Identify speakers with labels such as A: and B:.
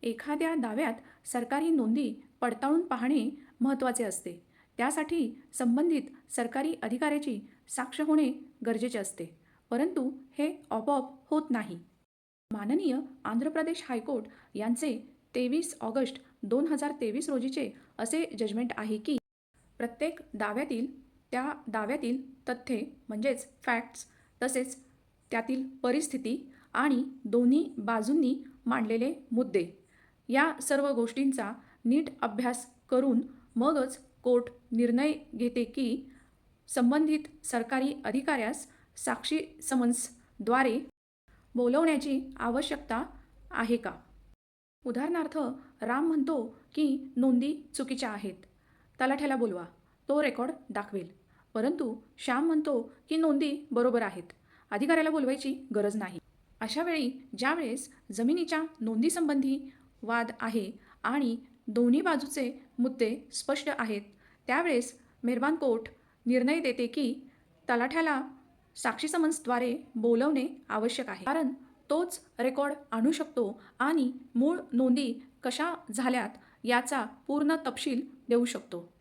A: एखाद्या दाव्यात सरकारी नोंदी पडताळून पाहणे महत्त्वाचे असते. त्यासाठी संबंधित सरकारी अधिकाऱ्याची साक्ष होणे गरजेचे असते. परंतु हे आपोआप होत नाही. माननीय आंध्र प्रदेश हायकोर्ट यांचे 23 ऑगस्ट 2023 रोजीचे असे जजमेंट आहे की प्रत्येक दाव्यातील त्या दाव्यातील तथ्ये म्हणजेच फॅक्ट्स तसेच त्यातील परिस्थिती आणि दोन्ही बाजूंनी मांडलेले मुद्दे या सर्व गोष्टींचा नीट अभ्यास करून मगच कोर्ट निर्णय घेते की संबंधित सरकारी अधिकाऱ्यास साक्षी समन्सद्वारे बोलवण्याची आवश्यकता आहे का. उदाहरणार्थ राम म्हणतो की नोंदी चुकीच्या आहेत, तलाठ्याला बोलवा, तो रेकॉर्ड दाखवेल. परंतु श्याम म्हणतो की नोंदी बरोबर आहेत, अधिकाऱ्याला बोलवायची गरज नाही. अशा वेळी ज्यावेळेस जमिनीच्या नोंदीसंबंधी वाद आहे आणि दोन्ही बाजूचे मुद्दे स्पष्ट आहेत, त्यावेळेस मेहरबान कोर्ट निर्णय देते की तलाठ्याला साक्षी समन्सद्वारे बोलवणे आवश्यक आहे. कारण तोच रेकॉर्ड आणू शकतो आणि मूळ नोंदी कशा झाल्यात याचा पूर्ण तपशील देऊ शकतो.